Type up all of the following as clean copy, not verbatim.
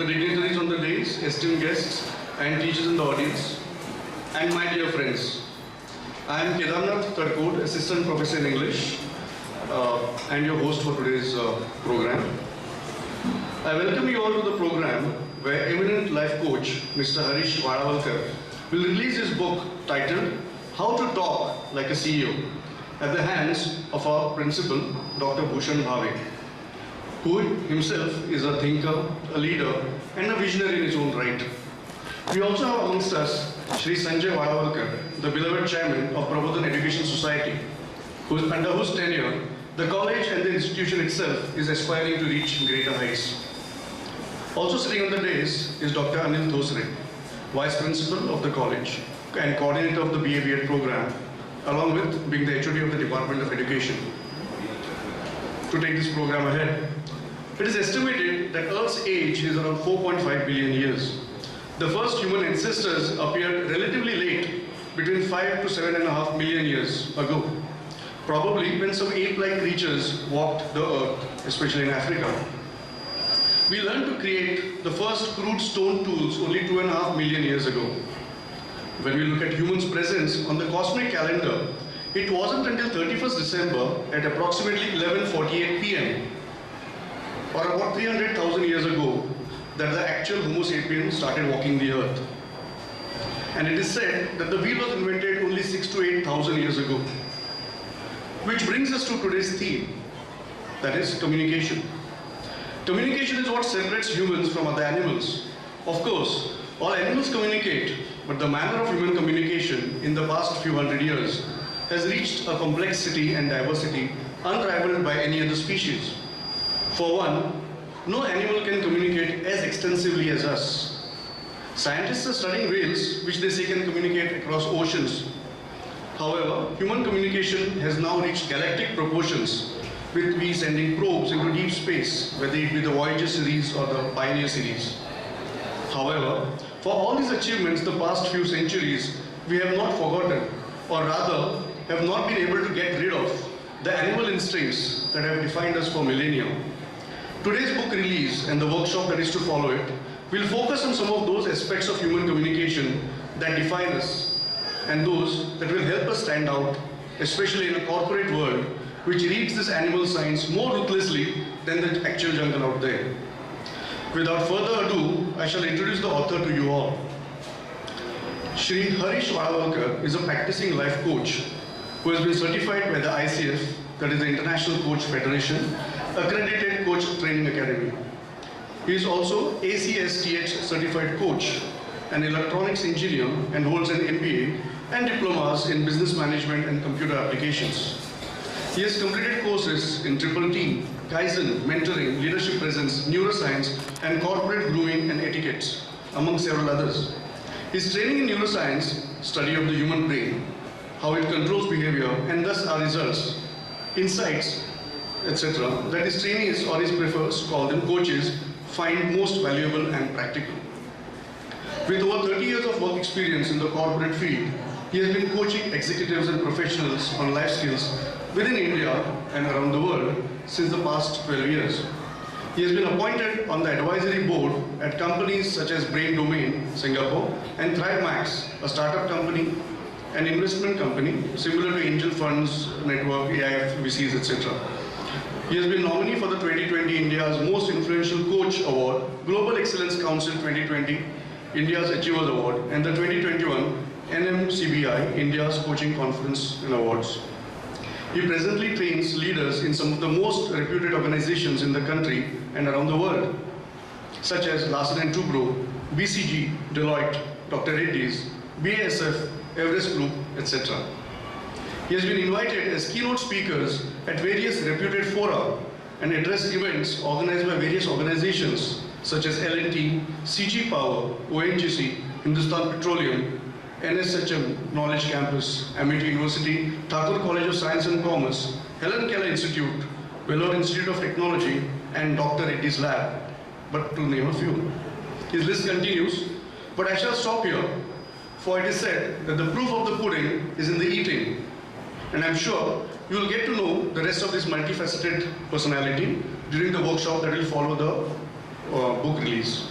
the dignitaries on the dais, esteemed guests, and teachers in the audience, and my dear friends. I am Kedarnath Tadkod, Assistant Professor in English, and your host for today's program. I welcome you all to the program where eminent life coach, Mr. Harish Walavalkar, will release his book titled How to Talk Like a CEO at the hands of our principal, Dr. Bhushan Bhave, who himself is a thinker, a leader, and a visionary in his own right. We also have amongst us Shri Sanjay Walavalkar, the beloved chairman of Prabodhan Education Society, under whose tenure the college and the institution itself is aspiring to reach greater heights. Also sitting on the dais is Dr. Anil Thosre, Vice Principal of the college and Coordinator of the BA program, along with being the HOD of the Department of Education. To take this program ahead, it is estimated that Earth's age is around 4.5 billion years. The first human ancestors appeared relatively late, between 5 to 7.5 million years ago, probably when some ape-like creatures walked the earth, especially in Africa. We learned to create the first crude stone tools only 2.5 million years ago. When we look at humans' presence on the cosmic calendar, it wasn't until 31st December at approximately 11:48 p.m. or about 300,000 years ago that the actual Homo sapiens started walking the earth. And it is said that the wheel was invented only 6,000 to 8,000 years ago. Which brings us to today's theme, that is communication. Communication is what separates humans from other animals. Of course, all animals communicate, but the manner of human communication in the past few hundred years has reached a complexity and diversity unrivaled by any other species. For one, no animal can communicate as extensively as us. Scientists are studying whales, which they say can communicate across oceans. However, human communication has now reached galactic proportions, with we sending probes into deep space, whether it be the Voyager series or the Pioneer series. However, for all these achievements the past few centuries, we have not forgotten, or rather, have not been able to get rid of the animal instincts that have defined us for millennia. Today's book release and the workshop that is to follow it will focus on some of those aspects of human communication that define us and those that will help us stand out, especially in a corporate world which reads this animal science more ruthlessly than the actual jungle out there. Without further ado, I shall introduce the author to you all. Shri Harish Walavalkar is a practicing life coach who has been certified by the ICF, that is the International Coach Federation, accredited coach training academy. He is also ACSTH certified coach, an electronics engineer, and holds an MBA and diplomas in business management and computer applications. He has completed courses in Triple T, Kaizen, mentoring, leadership presence, neuroscience, and corporate grooming and etiquette, among several others. His training in neuroscience, study of the human brain, how it controls behavior, and thus our results, insights, etc., that his trainees or his prefers, call them coaches, find most valuable and practical. With over 30 years of work experience in the corporate field, he has been coaching executives and professionals on life skills within India and around the world since the past 12 years. He has been appointed on the advisory board at companies such as Brain Domain, Singapore, and ThriveMax, a startup company, an investment company similar to angel funds, network, AIF, VCs, etc. He has been nominee for the 2020 India's Most Influential Coach Award, Global Excellence Council 2020, India's Achievers Award, and the 2021 NMCBI, India's Coaching Conference and Awards. He presently trains leaders in some of the most reputed organizations in the country and around the world, such as Larsen & Toubro, BCG, Deloitte, Dr. Reddy's, BASF, Everest Group, etc. He has been invited as keynote speakers at various reputed fora and addressed events organized by various organizations such as L&T, CG Power, ONGC, Hindustan Petroleum, NSHM Knowledge Campus, Amity University, Thakur College of Science and Commerce, Helen Keller Institute, Vellore Institute of Technology, and Dr. Reddy's Lab, but to name a few. His list continues, but I shall stop here, for it is said that the proof of the pudding is in the eating, and I'm sure you will get to know the rest of this multifaceted personality during the workshop that will follow the book release.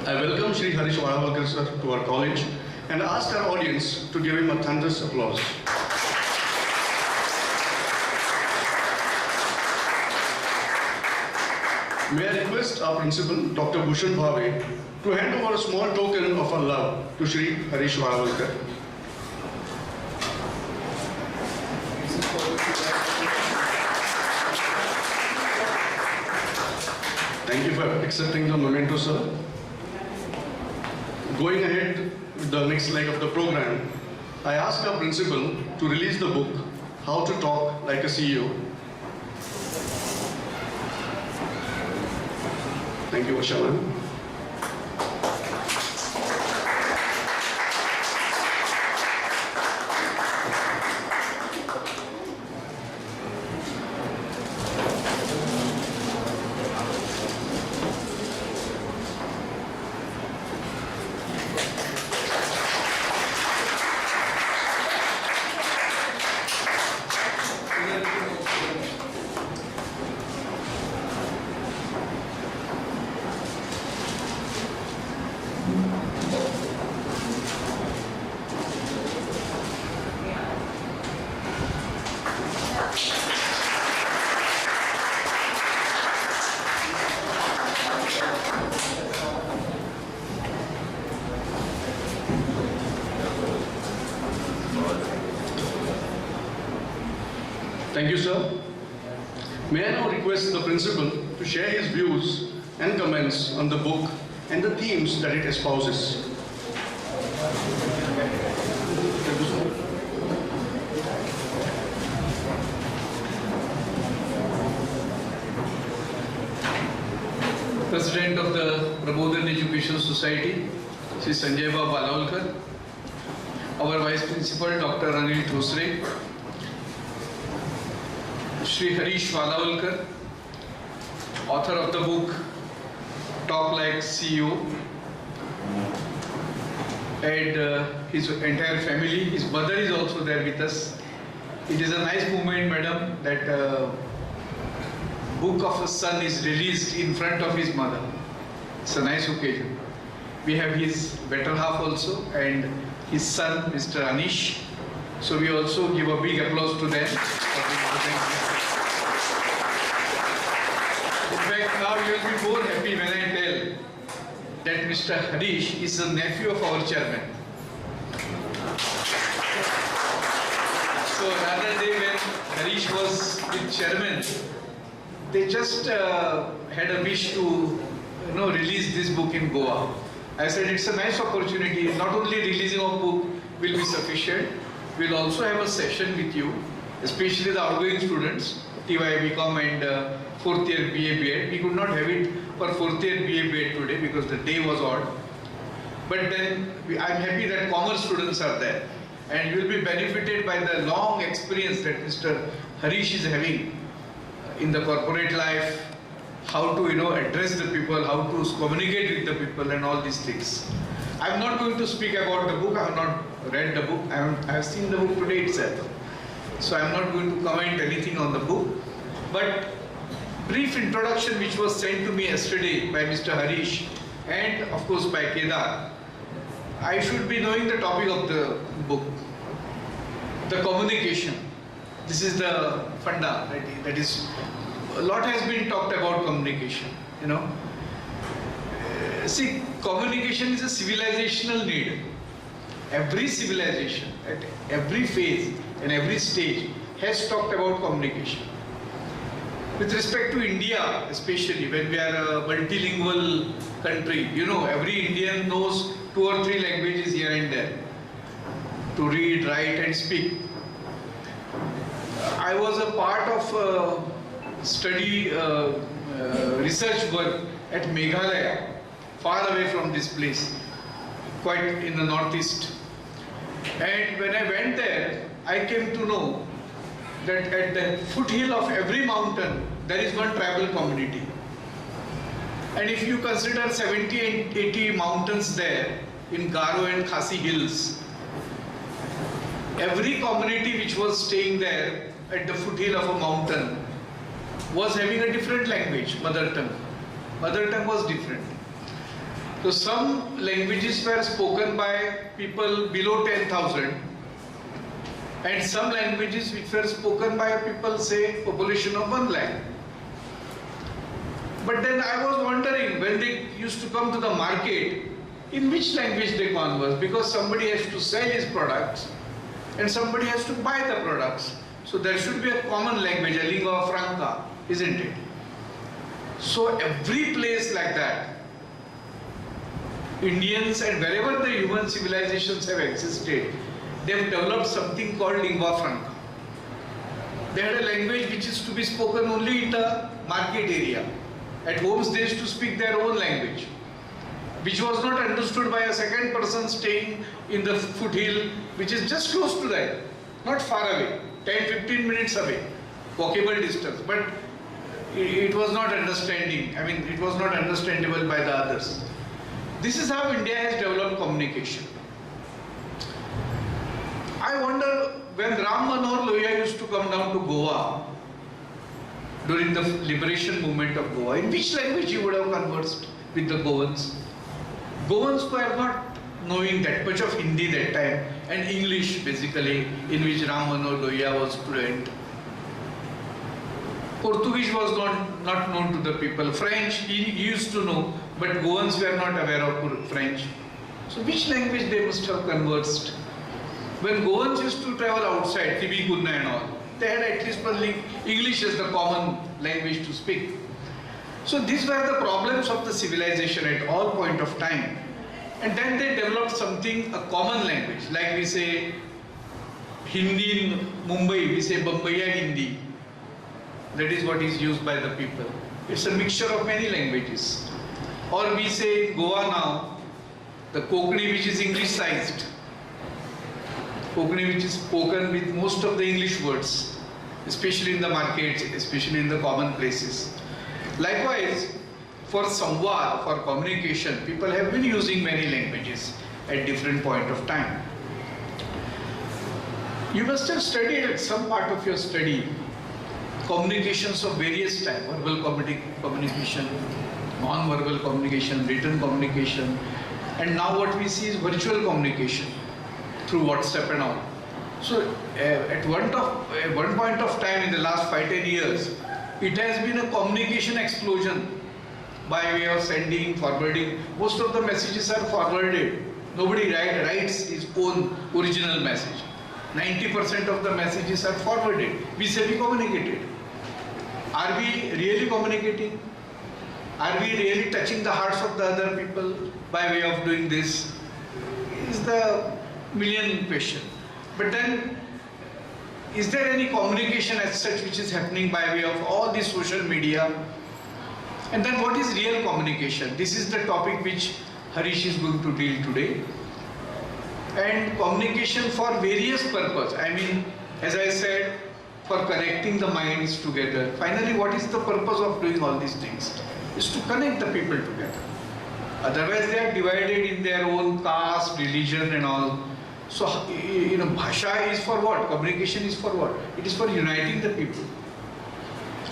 I welcome Mr Harish Walavalkar sir to our college and ask our audience to give him a thunderous applause. May I request our principal, Dr. Bhushan Bhave, to hand over a small token of our love to Shri Harish Walavalkar. Thank you for accepting the memento, sir. Going ahead with the next leg of the program, I ask our principal to release the book, How to Talk Like a CEO. Thank you, Vasha ma'am. Thank you, sir. May I now request the principal to share his views and comments on the book and the themes that it espouses. President of the Prabodhan Education Society, Sri Sanjay Walavalkar, our Vice Principal, Dr. Anil Thosre, Shri Harish Walavalkar, author of the book Talk Like CEO, and his entire family. His mother is also there with us. It is a nice moment, madam, that book of a son is released in front of his mother. It's a nice occasion. We have his better half also and his son, Mr. Anish. So we also give a big applause to them. In fact, now you will be more happy when I tell that Mr. Harish is a nephew of our chairman. So rather day when Harish was with chairman, they just had a wish to release this book in Goa. I said it's a nice opportunity. Not only releasing a book will be sufficient, we'll also have a session with you, especially the outgoing students, TY, BCom and fourth year BA, BEd. We could not have it for fourth year BA, BEd today because the day was odd. But then I'm happy that commerce students are there and you will be benefited by the long experience that Mr. Harish is having in the corporate life, how to address the people, how to communicate with the people and all these things. I'm not going to speak about the book. I have not read the book. I have seen the book today itself. So I'm not going to comment anything on the book. But brief introduction which was sent to me yesterday by Mr. Harish and of course by Kedar. I should be knowing the topic of the book. The communication. This is the funda, that is, a lot has been talked about communication, See, communication is a civilizational need. Every civilization, at every phase and every stage, has talked about communication. With respect to India, especially when we are a multilingual country, every Indian knows 2 or 3 languages here and there to read, write and speak. I was a part of study research work at Meghalaya, far away from this place, quite in the northeast. And when I went there, I came to know that at the foothill of every mountain, there is one tribal community. And if you consider 70 and 80 mountains there in Garo and Khasi hills, every community which was staying there at the foothill of a mountain was having a different language, mother tongue. Mother tongue was different. So some languages were spoken by people below 10,000 and some languages which were spoken by people, say, population of 1 lakh. But then I was wondering, when they used to come to the market, in which language they converse, because somebody has to sell his products and somebody has to buy the products. So there should be a common language, a lingua franca, isn't it? So every place like that, Indians and wherever the human civilizations have existed, they have developed something called lingua franca. They had a language which is to be spoken only in the market area. At homes they used to speak their own language, which was not understood by a second person staying in the foothill, which is just close to that, not far away, 10-15 minutes away, walkable distance. But it was not understanding, it was not understandable by the others. This is how India has developed communication. I wonder, when Ram Manohar Lohia used to come down to Goa during the liberation movement of Goa, in which language he would have conversed with the Goans? Goans were not knowing that much of Hindi that time, and English basically, in which Ram Manohar Lohia was fluent. Portuguese was not known to the people. French he used to know, but Goans were not aware of French. So which language they must have conversed? When Goans used to travel outside, Tibigunna and all, they had at least only English as the common language to speak. So these were the problems of the civilization at all point of time. And then they developed something, a common language. Like we say Hindi in Mumbai, we say Bombaya Hindi. That is what is used by the people. It's a mixture of many languages. Or we say in Goa now, the Konkani, which is English-sized. Konkani, which is spoken with most of the English words, especially in the markets, especially in the common places. Likewise, for samvad, for communication, people have been using many languages at different point of time. You must have studied at some part of your study communications of various types: verbal communication, non-verbal communication, written communication, and now what we see is virtual communication through WhatsApp and all. So at one point of time in the last 5-10 years, it has been a communication explosion by way of sending, forwarding. Most of the messages are forwarded. Nobody writes his own original message. 90% of the messages are forwarded. We say we communicated. Are we really communicating? Are we really touching the hearts of the other people by way of doing this? Is the million question. But then, is there any communication as such which is happening by way of all this social media? And then what is real communication? This is the topic which Harish is going to deal today. And communication for various purposes. As I said, for connecting the minds together. Finally, what is the purpose of doing all these things? Is to connect the people together. Otherwise, they are divided in their own caste, religion and all. So, bhasha is for what? Communication is for what? It is for uniting the people.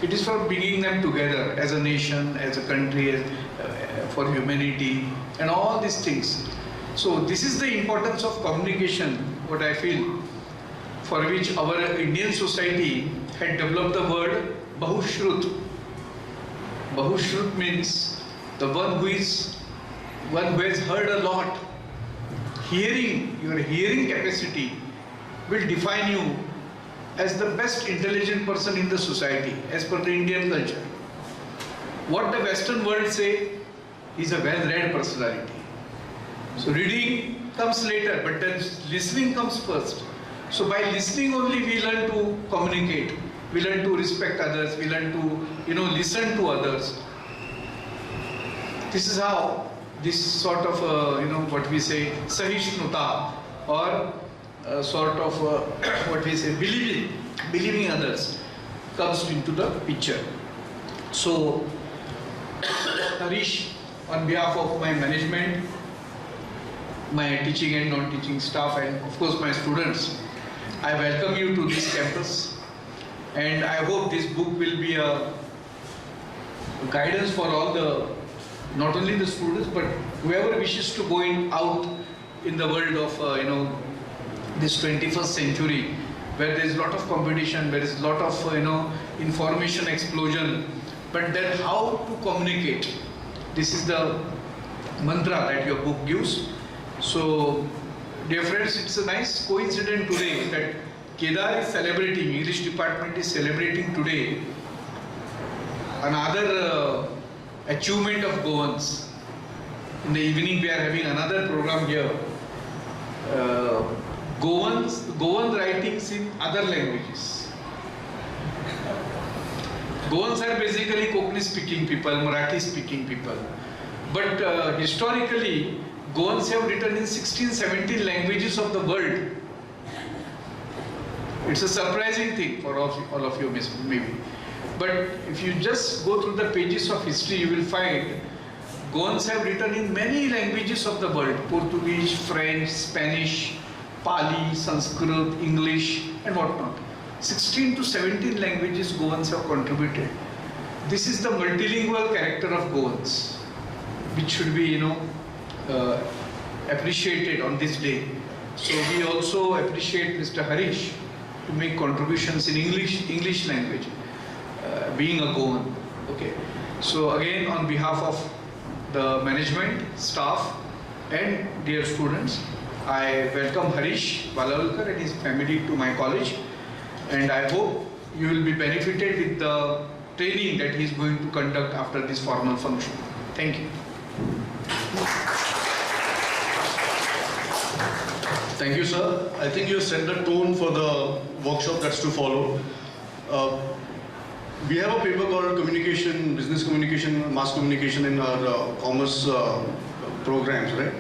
It is for bringing them together as a nation, as a country, for humanity and all these things. So this is the importance of communication, what I feel, for which our Indian society had developed the word Bahushrut. Bahushrut means the one who has heard a lot. Hearing, your hearing capacity will define you as the best intelligent person in the society as per the Indian culture. What the Western world say is a well-read personality. So reading comes later, but then listening comes first. So by listening only we learn to communicate, we learn to respect others, we learn to listen to others. This is how this sort of what we say Sahishnuta, or sort of what we say believing others comes into the picture. So Harish, on behalf of my management, my teaching and non-teaching staff, and of course my students, I welcome you to this campus, and I hope this book will be a guidance for all the, not only the students but whoever wishes to go out in the world of this 21st century, where there is a lot of competition, there is a lot of information explosion, but then how to communicate. This is the mantra that your book gives. So, dear friends, it's a nice coincidence today that Kedar is celebrating, English department is celebrating today another achievement of Goans. In the evening we are having another program here. Goan writings in other languages. Goans are basically Konkani speaking people, Marathi speaking people. But historically, Goans have written in 16, 17 languages of the world. It's a surprising thing for all of you maybe. But if you just go through the pages of history, you will find Goans have written in many languages of the world: Portuguese, French, Spanish, Pali, Sanskrit, English, and whatnot. 16 to 17 languages Goans have contributed. This is the multilingual character of Goans, which should be, appreciated on this day. So we also appreciate Mr. Harish to make contributions in English language, being a Goan. Okay. So again, on behalf of the management, staff, and dear students, I welcome Harish Walavalkar and his family to my college, and I hope you will be benefited with the training that he is going to conduct after this formal function. Thank you. Thank you, sir. I think you set the tone for the workshop that's to follow. We have a paper called Communication, Business Communication, Mass Communication in our commerce programs, right?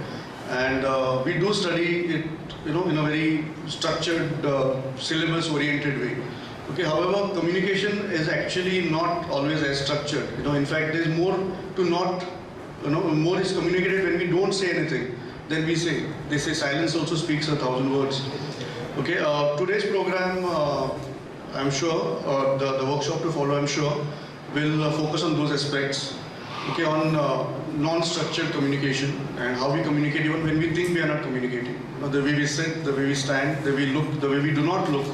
And we do study it, in a very structured, syllabus-oriented way. Okay. However, communication is actually not always as structured. In fact, there is more to not, more is communicated when we don't say anything than we say. They say silence also speaks 1,000 words. Okay. Today's program, I'm sure, the workshop to follow, I'm sure, will focus on those aspects. Okay, on non-structured communication and how we communicate even when we think we are not communicating. The way we sit, the way we stand, the way we look, the way we do not look,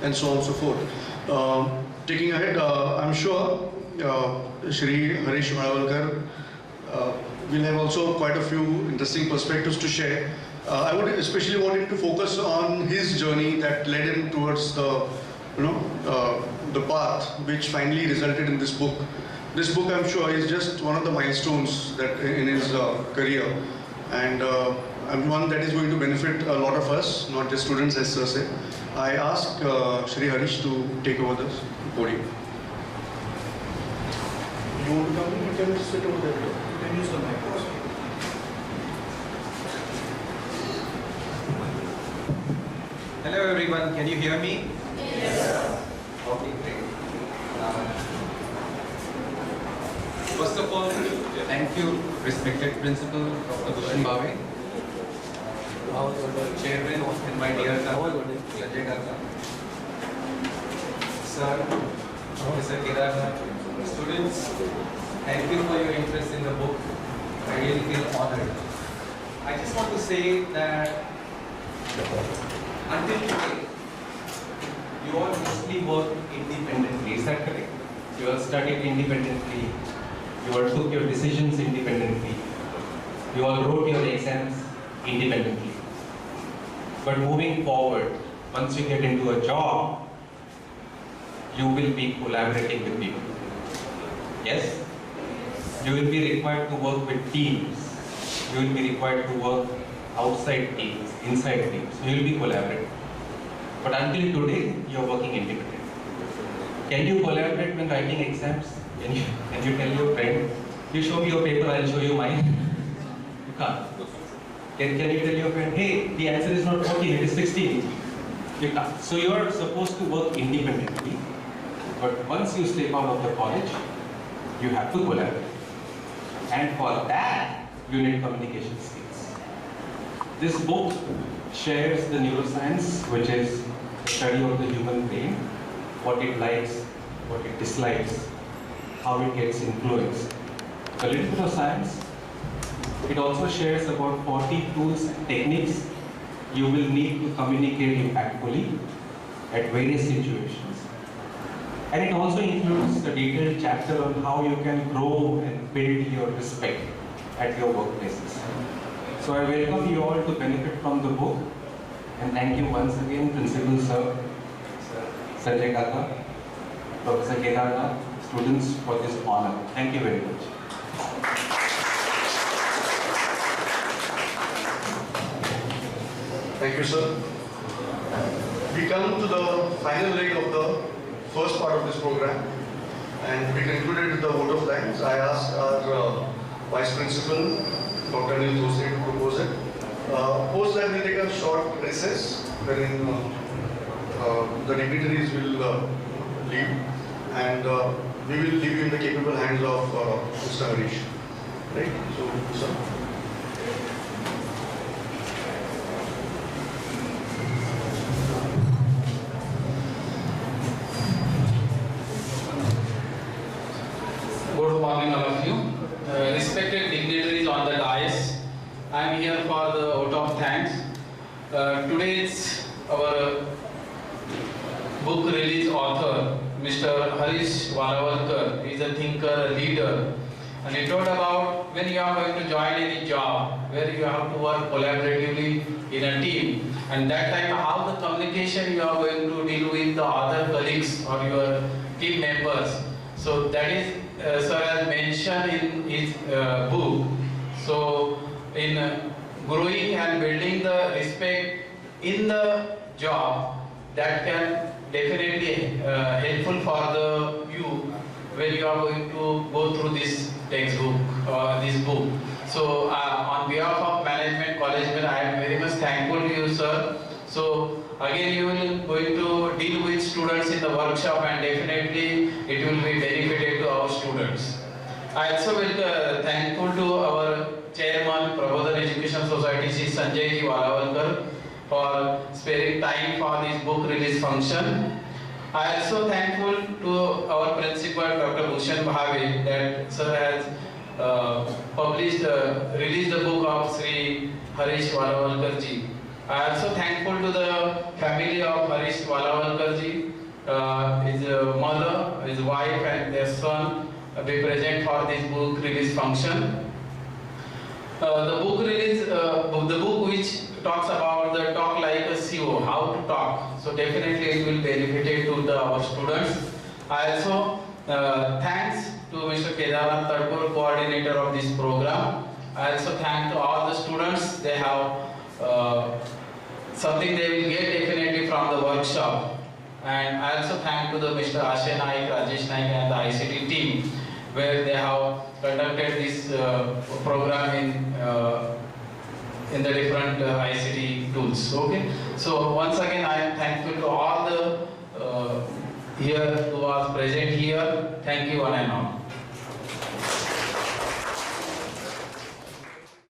and so on and so forth. Taking ahead, I'm sure Shri Harish Walavalkar will have also quite a few interesting perspectives to share. I would especially want him to focus on his journey that led him towards the path which finally resulted in this book. This book, I'm sure, is just one of the milestones that in his career, and one that is going to benefit a lot of us, not just students, as Sir said. I ask Shri Harish to take over the podium. You want to come in? You can just sit over there. You can use the microphone. Hello everyone, can you hear me? Yes. Okay, great. First of all, thank you, respected Principal Dr. Bhushan Bhave, Chairman and my dear Sanjay Kaka, Sir, Mr. Kedar, students, thank you for your interest in the book. I really feel honored. I just want to say that until today, you all mostly work independently. Is that correct? You all studied independently. You all took your decisions independently. You all wrote your exams independently. But moving forward, once you get into a job, you will be collaborating with people. Yes? You will be required to work with teams. You will be required to work outside teams, inside teams. You will be collaborating. But until today, you are working independently. Can you collaborate when writing exams? Can you tell your friend, you show me your paper, I'll show you mine? You can't. Can you tell your friend, hey, the answer is not 14, it is 16? You can't. So you are supposed to work independently. But once you step out of the college, you have to collaborate. And for that, you need communication skills. This book shares the neuroscience, which is the study of the human brain, what it likes, what it dislikes, how it gets influenced. A little bit of science, It also shares about 40 tools and techniques you will need to communicate impactfully at various situations. And it also includes the detailed chapter on how you can grow and build your respect at your workplaces. So I welcome you all to benefit from the book, and thank you once again, Principal Sir, Sanjay Kaka, Professor Kedarnath, students for this honor. Thank you very much. Thank you, sir. We come to the final leg of the first part of this program, and we concluded with the vote of thanks. I ask our Vice Principal, Dr. Anil Jose, to propose it. Post that, we'll take a short recess, wherein the dignitaries will leave, and we will leave you in the capable hands of Mr. Harish. Right? So, sir. Good morning, all of you. Respected dignitaries on the dais, I am here for the vote of thanks. Today's our book release author, Mr. Harish Walavalkar, is a thinker, a leader, and he told about when you are going to join any job, where you have to work collaboratively in a team, and that time how the communication you are going to deal with the other colleagues or your team members. So that is sir has mentioned in his book. So in growing and building the respect in the job, that can definitely helpful for the you when you are going to go through this textbook or this book. So on behalf of management college, I am very much thankful to you, sir. So again, you will going to deal with students in the workshop, and definitely it will be benefited to our students. I also will thankful to our chairman, Prabodhan Education Society, Sri Sanjay Walavalkar, for sparing time for this book release function. I also thankful to our principal, Dr. Bhushan Bhave, that sir has released the book of Sri Harish Walavalkar ji. I am also thankful to the family of Harish Walavalkar ji, his mother, his wife and their son be present for this book release function. The book which talks about the talk like a CEO, how to talk. So definitely it will benefit to our students. I also thanks to Mr. Kedarnath Tadkar, coordinator of this program. I also thank to all the students. They have something they will get definitely from the workshop. And I also thank to the Mr. Ashay Naik, Rajesh Naik and the ICT team, where they have conducted this program in the different ICT tools. Okay. So once again, I am thankful to all the here who was present here. Thank you one and all.